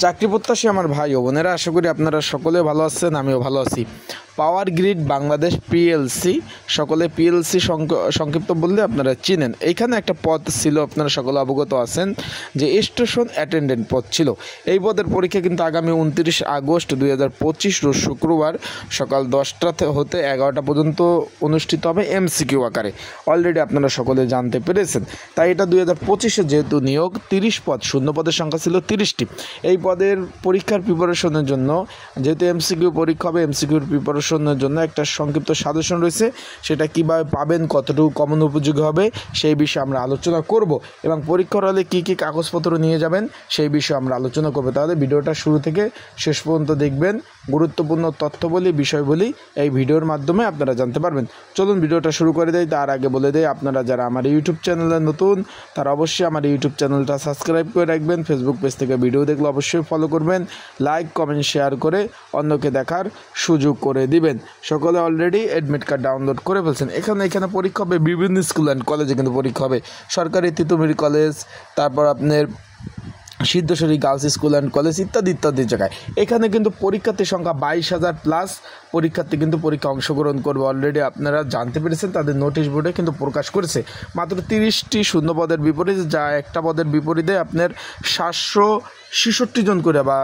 চাকরি প্রত্যাশী আমার ভাই ও বোনেরা, আশা করি আপনারা সকলে ভালো আছেন, আমিও ভালো আছি। পাওয়ার গ্রিড বাংলাদেশ পিএলসি, সকলে পিএলসি সংক্ষিপ্ত বললে আপনারা চিনেন। এইখানে একটা পদ ছিল, আপনারা সকলে অবগত আছেন যে স্টেশন অ্যাটেন্ডেন্ট পদ ছিল। এই পদের পরীক্ষা কিন্তু আগামী 29 আগস্ট 2025 রোজ শুক্রবার সকাল 10টা হতে 11টা পর্যন্ত অনুষ্ঠিত হবে এমসিকিউ আকারে। অলরেডি আপনারা সকলে জানতে পেরেছেন। তাই এটা 2025-এ যেহেতু নিয়োগ, 30 পদ, শূন্য পদের সংখ্যা ছিল 30টি। এই পদের পরীক্ষার প্রিপারেশনের জন্য, যেহেতু এমসিকিউ পরীক্ষা হবে, এমসিকিউর প্রিপারেশনের জন্য একটা সংক্ষিপ্ত সাজেশন রয়েছে। সেটা কিভাবে পাবেন, কতটুকু কমন উপযোগী হবে, সেই বিষয়ে আমরা আলোচনা করব এবং পরীক্ষার হলে কী কী কাগজপত্র নিয়ে যাবেন সেই বিষয়ে আমরা আলোচনা করব। তাহলে ভিডিওটা শুরু থেকে শেষ পর্যন্ত দেখবেন। গুরুত্বপূর্ণ তথ্য বলি, বিষয় বলি এই ভিডিওর মাধ্যমে আপনারা জানতে পারবেন। চলুন ভিডিওটা শুরু করে দেয়। তার আগে বলে দেয়, আপনারা যারা আমার ইউটিউব চ্যানেলে নতুন, তারা অবশ্যই আমার ইউটিউব চ্যানেলটা সাবস্ক্রাইব করে রাখবেন। ফেসবুক পেজ থেকে ভিডিও দেখলে অবশ্যই ফলো করবেন, লাইক কমেন্ট শেয়ার করে অন্যকে দেখার সুযোগ করে দিবেন। সকলে অলরেডি অ্যাডমিট কার্ড ডাউনলোড করে ফেলছেন। এখানে পরীক্ষা হবে বিভিন্ন স্কুল অ্যান্ড কলেজে, কিন্তু পরীক্ষা হবে সরকারি তিতুমির কলেজ, তারপর আপনার Siddheswari girls school and college ইত্যাদি জায়গায়। এখানে কিন্তু পরীক্ষার্থীর সংখ্যা 22,000 প্লাস পরীক্ষার্থী কিন্তু পরীক্ষা অংশগ্রহণ করবে। অলরেডি আপনারা জানতে পেরেছেন, তাদের নোটিশ বোর্ডে কিন্তু প্রকাশ করেছে। মাত্র 30টি শূন্য পদের বিপরীতে, যা একটা পদের বিপরীতে আপনার 766 জন করে বা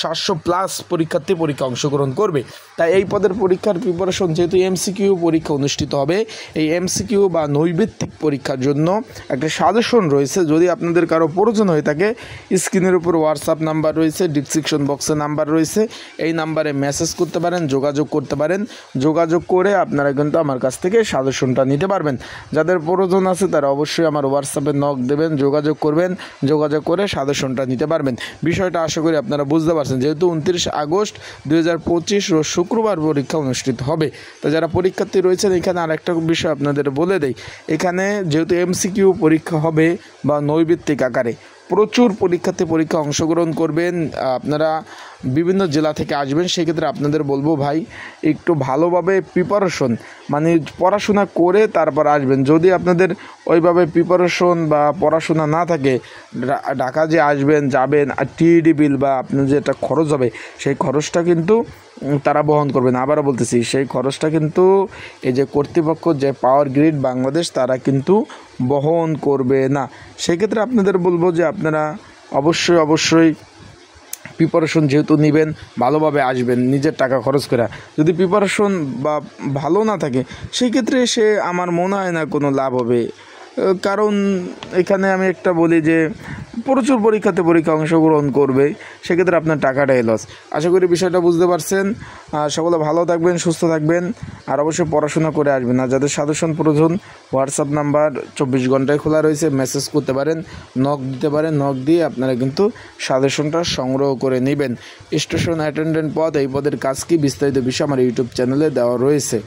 700 প্লাস পরীক্ষার্থী পরীক্ষা অংশগ্রহণ করবে। তাই এই পদের পরীক্ষার প্রিপারেশন, যেহেতু এমসিকিউ পরীক্ষা অনুষ্ঠিত হবে, এই এমসিকিউ বা নৈর্ব্যক্তিক পরীক্ষার জন্য একটা সাজেশন রয়েছে। যদি আপনাদের কারো প্রয়োজন হয়ে থাকে, স্ক্রিনের উপর হোয়াটসঅ্যাপ নাম্বার রয়েছে, ডিসক্রিপশন বক্সে নাম্বার রয়েছে, এই নাম্বারে মেসেজ করতে পারেন, যোগাযোগ করতে পারেন। যোগাযোগ করে আপনারা কিন্তু আমার কাছ থেকে সাজেশনটা নিতে পারবেন। যাদের প্রয়োজন আছে তারা অবশ্যই আমার হোয়াটসঅ্যাপে নক দেবেন, যোগাযোগ করবেন, যোগাযোগ করে সাজেশনটা নিতে পারবেন। বিষয়টা আশা করি আপনারা বুঝতে পারছেন। যেহেতু 29 আগস্ট 2025 রোজ শুক্রবার পরীক্ষা অনুষ্ঠিত হবে, তো যারা পরীক্ষার্থী রয়েছেন, এখানে আরেকটা বিষয় আপনাদের বলে দেই। এখানে যেহেতু এমসিকিউ পরীক্ষা হবে বা নৈর্ব্যক্তিক আকারে, প্রচুর পরীক্ষার্থী পরীক্ষা অংশগ্রহণ করবেন। আপনারা বিভিন্ন জেলা থেকে আসবেন। সেক্ষেত্রে আপনাদের বলবো ভাই, একটু ভালোভাবে প্রিপারেশন, মানে পড়াশোনা করে তারপর আসবেন। যদি আপনাদের ওইভাবে প্রিপারেশন বা পড়াশোনা না থাকে, ঢাকা যে আসবেন, যাবেন, আর টিইডি বিল বা আপনার যে একটা খরচ হবে, সেই খরচটা কিন্তু তারা বহন করবেন। আবারও বলতেছি, সেই খরচটা কিন্তু এই যে কর্তৃপক্ষ, যে পাওয়ার গ্রিড বাংলাদেশ, তারা কিন্তু বহন করবে না। সেক্ষেত্রে আপনাদের বলবো যে আপনারা অবশ্যই প্রিপারেশন যেহেতু নেবেন, ভালোভাবে আসবেন, নিজের টাকা খরচ করে। যদি প্রিপারেশন বা ভালো না থাকে, সেই ক্ষেত্রে আমার মনে হয় না কোনো লাভ হবে। কারণ এখানে আমি একটা বলি যে প্রচুর পরীক্ষাতে পরীক্ষা অংশগ্রহণ করবে, সেক্ষেত্রে আপনার টাকাটাই লস। আশা করি বিষয়টা বুঝতে পারছেন। সকলে ভালো থাকবেন, সুস্থ থাকবেন, আর অবশ্যই পড়াশোনা করে আসবেন। আর যাদের সাজেশন প্রয়োজন, হোয়াটসঅ্যাপ নাম্বার 24 ঘন্টায় খোলা রয়েছে, মেসেজ করতে পারেন, নক দিতে পারেন। নক দিয়ে আপনারা কিন্তু সাজেশনটা সংগ্রহ করে নেবেন। স্টেশন অ্যাটেন্ডেন্ট পদ, এই পদের কাজ কি, বিস্তারিত বিষয় আমার ইউটিউব চ্যানেলে দেওয়া রয়েছে।